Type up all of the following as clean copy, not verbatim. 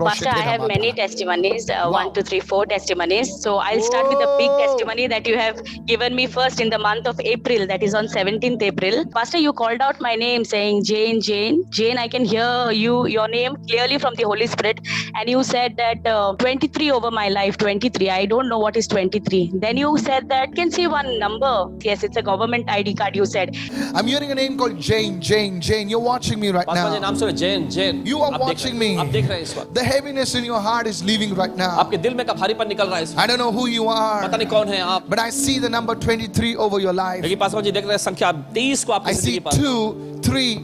Pastor, I have many testimonies, 1, 2, 3, 4 testimonies. So I'll start with the big testimony that you have given me first in the month of April, that is on 17th April. Pastor, you called out my name saying, Jane, Jane, Jane, I can hear your name clearly from the Holy Spirit. And you said that 23 over my life, 23. I don't know what is 23. Then you said that, can see one number. Yes, it's a government ID card, you said. I'm hearing a name called Jane, Jane, Jane. You're watching me right Paswan ji now. नाम सुने Jain Jain You are आप देख watching रहे हैं, me. आप देख रहे हैं इस वक्त The heaviness in your heart is leaving right now. आपके दिल में का भारीपन निकल रहा है इस I वक्त don't know who you पता are, नहीं कौन है आप but I see the number 23 over your life. लेकिन पासवान जी देख रहे हैं संख्या 23 को I आपकी see जिंदगी पर 2, 3,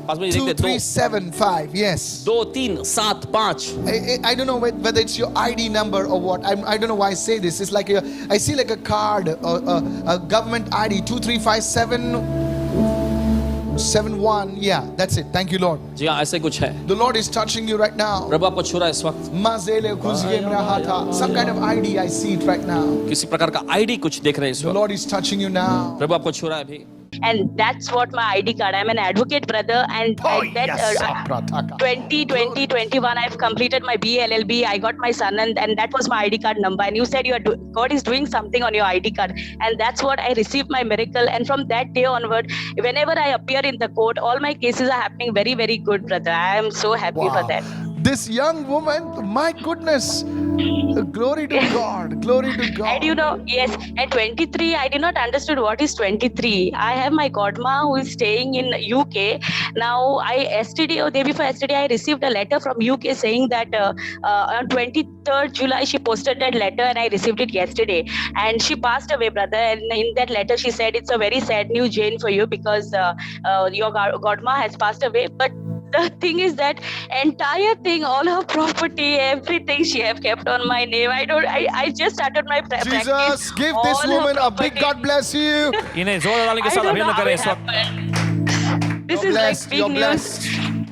पासवान जी 2, देखते 3, हैं 7, 5. Yes. 2 3 7 5 I don't know whether it's your ID number or what. I don't know why I say this. It's like I see like a card, a government ID 235771. Yeah, that's it. Thank you, Lord. जी हाँ ऐसे कुछ है The Lord is touching you right now. प्रभु आपको छू रहा है इस वक्त Mazele kuzge mrahata. Some kind of ID, I see it right now. किसी प्रकार का आईडी कुछ देख रहे हैं इस The वक्त Lord is touching you now. प्रभु आपको छू रहा है अभी And that's what my ID card. I'm an advocate, brother. And Oh, that yes, Saprataka. 2020, 21, I've completed my BLLB. I got my son, and that was my ID card number. And you said God is doing something on your ID card, and that's what I received my miracle. And from that day onward, whenever I appear in the court, all my cases are happening very, very good, brother. I am so happy for that. This young woman, my goodness. Glory to God. Glory to God. And you know, yes, and 23, I did not understood what is 23. I have my godma who is staying in UK. Now, yesterday or day before yesterday, I received a letter from UK saying that on 23rd July, she posted that letter and I received it yesterday. And she passed away, brother. And in that letter, she said, it's a very sad news, Jane, for you because your godma has passed away. But the thing is that entire thing, all her property, everything she have kept on my name. I just started my practice. Jesus, give this All her woman a big property. God bless you. इन्हें जोर डालने के I साथ don't know अभिनंदन how करें it इस वक्त happened. This You're is blessed. like big You're news. blessed.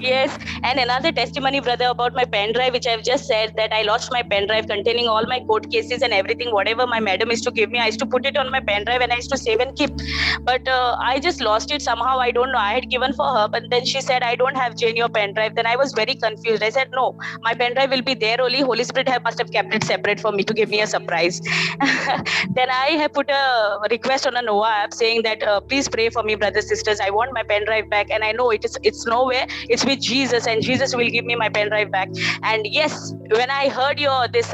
Yes, and another testimony, brother, about my pen drive, which I've just said that I lost my pen drive containing all my court cases and everything, whatever my madam used to give me. I used to put it on my pen drive and I used to save and keep. But I just lost it somehow. I don't know. I had given for her, but then she said, I don't have Jane your pen drive. Then I was very confused. I said, no, my pen drive will be there only. Holy Spirit must have kept it separate for me to give me a surprise. Then I have put a request on a Noah app saying that please pray for me, brothers, sisters. I want my pen drive back, and I know it's nowhere. It's with Jesus, and Jesus will give me my pen drive back. And yes, when I heard your this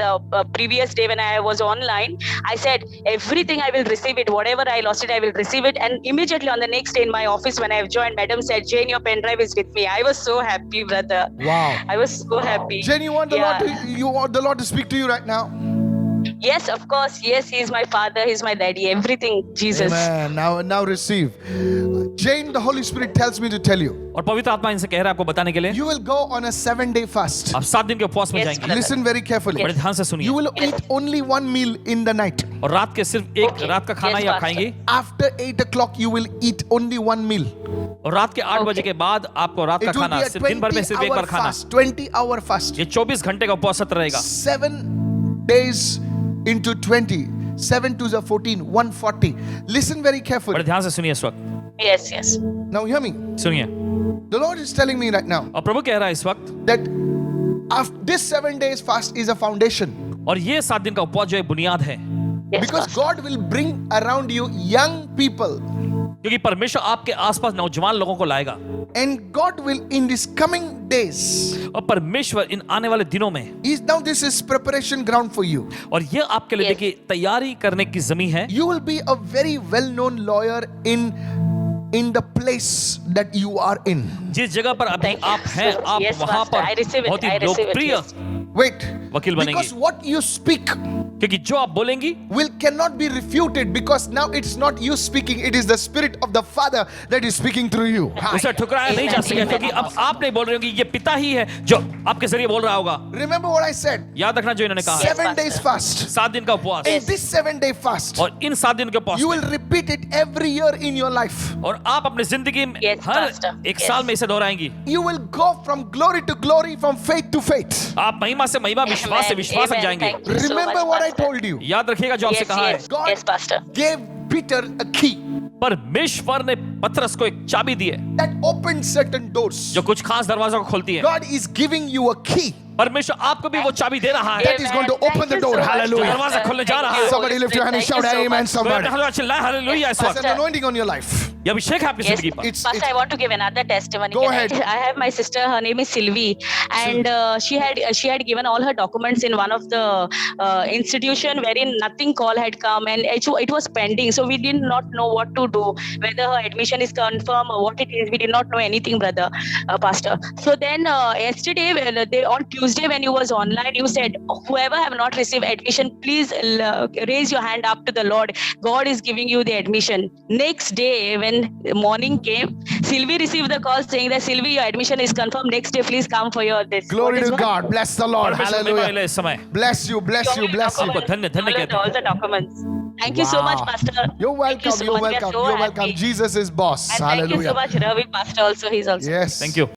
previous day when I was online, I said everything I will receive it. Whatever I lost it, I will receive it. And immediately on the next day in my office when I have joined, Madam said, Jane, your pen drive is with me. I was so happy, brother. Wow. I was so happy. Jane, you want the Yeah. you want the Lord to speak to you right now? Yes, of course. Yes, he's my father. He's my daddy. Everything, Jesus. Amen. Now receive. Jane, the Holy Spirit tells me to tell you. और पवित्र आत्मा इनसे कह रहा है आपको बताने के लिए You will go on a 7-day fast. आप 7 दिन के उपवास में Yes, जाएंगे brother. Listen very carefully. बड़े ध्यान से You सुनिए will eat only one meal in the night. और रात के सिर्फ एक Okay. रात का खाना Yes, ही आप Pastor. खाएंगे After 8 o'clock, you will eat only one meal. और रात के 8 बजे के बाद आपको रात का It will खाना be a सिर्फ दिन भर में सिर्फ एक 20-hour बार खाना fast. 20-hour fast. ये 24 घंटे का उपवास सत्र रहेगा 7 days into 20. 7 to the 14, 140. Listen very बड़े carefully. ध्यान से सुनिए इस वक्त Yes, yes. Now hear me. सुनिए The Lord is telling me right now और प्रभु कह रहा है इस वक्त that after this 7 days fast is a foundation. और ये 7 दिन का उपवास जो है बुनियाद है Yes, Because Pastor. God will bring around you young people. क्योंकि परमेश्वर आपके आसपास नौजवान लोगों को लाएगा And God will in these coming days. और परमेश्वर इन आने वाले दिनों में Now this is preparation ground for you. और ये आपके लिए Yes. देखिए तैयारी करने की जमीन है You will be a very well-known lawyer in the place that you are in. जिस जगह पर अभी Thank you आप हैं so much. आप Yes, वहां Pastor. I पर receive it. बहुत ही I receive it. लोकप्रिय Yes. Wait. वकील Because बनेंगे what you speak क्योंकि जो आप बोलेंगी cannot be refuted, because now it's not you speaking, it is the Spirit of the Father that is speaking through you. उसे ठुकराया नहीं जा सकेगा क्योंकि अब आप नहीं बोल रहे हो कि ये पिता ही है जो आपके जरिए बोल रहा होगा Remember what I said? याद रखना जो इन्होंने कहा है 7 Pastor. days fast. 7 दिन का उपवास In this 7-day fast, और इन 7 दिन के उपवास you will repeat it every year in your life. और आप अपने जिंदगी में Yes, हर Pastor. एक Yes. साल में इसे दोहराएंगी You will go from glory to glory, from faith to faith. आप महिमा से महिमा विश्वास से Amen. विश्वास तक Amen. जाएंगे Thank you so Remember much, what I Pastor. told you. याद रखिएगा जो आपसे Yes, कहा है yes. God Yes, Pastor. gave Peter a key परमेश्वर ने पतरस को एक चाबी दी है that opened certain doors. जो कुछ खास दरवाजों को खोलती है God is giving you a key परमेश्वर आपको भी वो चाबी दे रहा है that is going to open the door. Hallelujah. दरवाजा खोलने जा रहा है। Somebody lift your hand and shout amen, somebody. चिल्लाए हालेलुया इस There's वक्त। an anointing on your life. ये अभिषेक है आपकी Yes. जिंदगी पर। It's, First, I want to give another testimony. Go ahead. I have my sister. Her name is Sylvie, and she had given all her documents in one of the institution wherein nothing call had come, and it was pending. So we did not know what to do, whether her admission is confirmed or what it is. We did not know anything, brother, pastor. So then yesterday, on Tuesday when you was online, you said, whoever have not received admission, please raise your hand up to the Lord. God is giving you the admission. Next day, when morning came, Sylvie received the call saying that Sylvie, your admission is confirmed. Next day, please come for your this. glory What is to what? God. Bless the Lord. परमेश्वर ने Hallelujah. मिले इस समय। Bless you, bless you, bless you. आपको धन्य धन्य कहते हैं। All the documents. Thank you so much, Wow. Pastor. You're Thank welcome. you so You're much. We are welcome. so You're happy. welcome. Jesus is boss. And thank you so Hallelujah. much, Ravi, Pastor. Also, he's also. Yes. Thank you।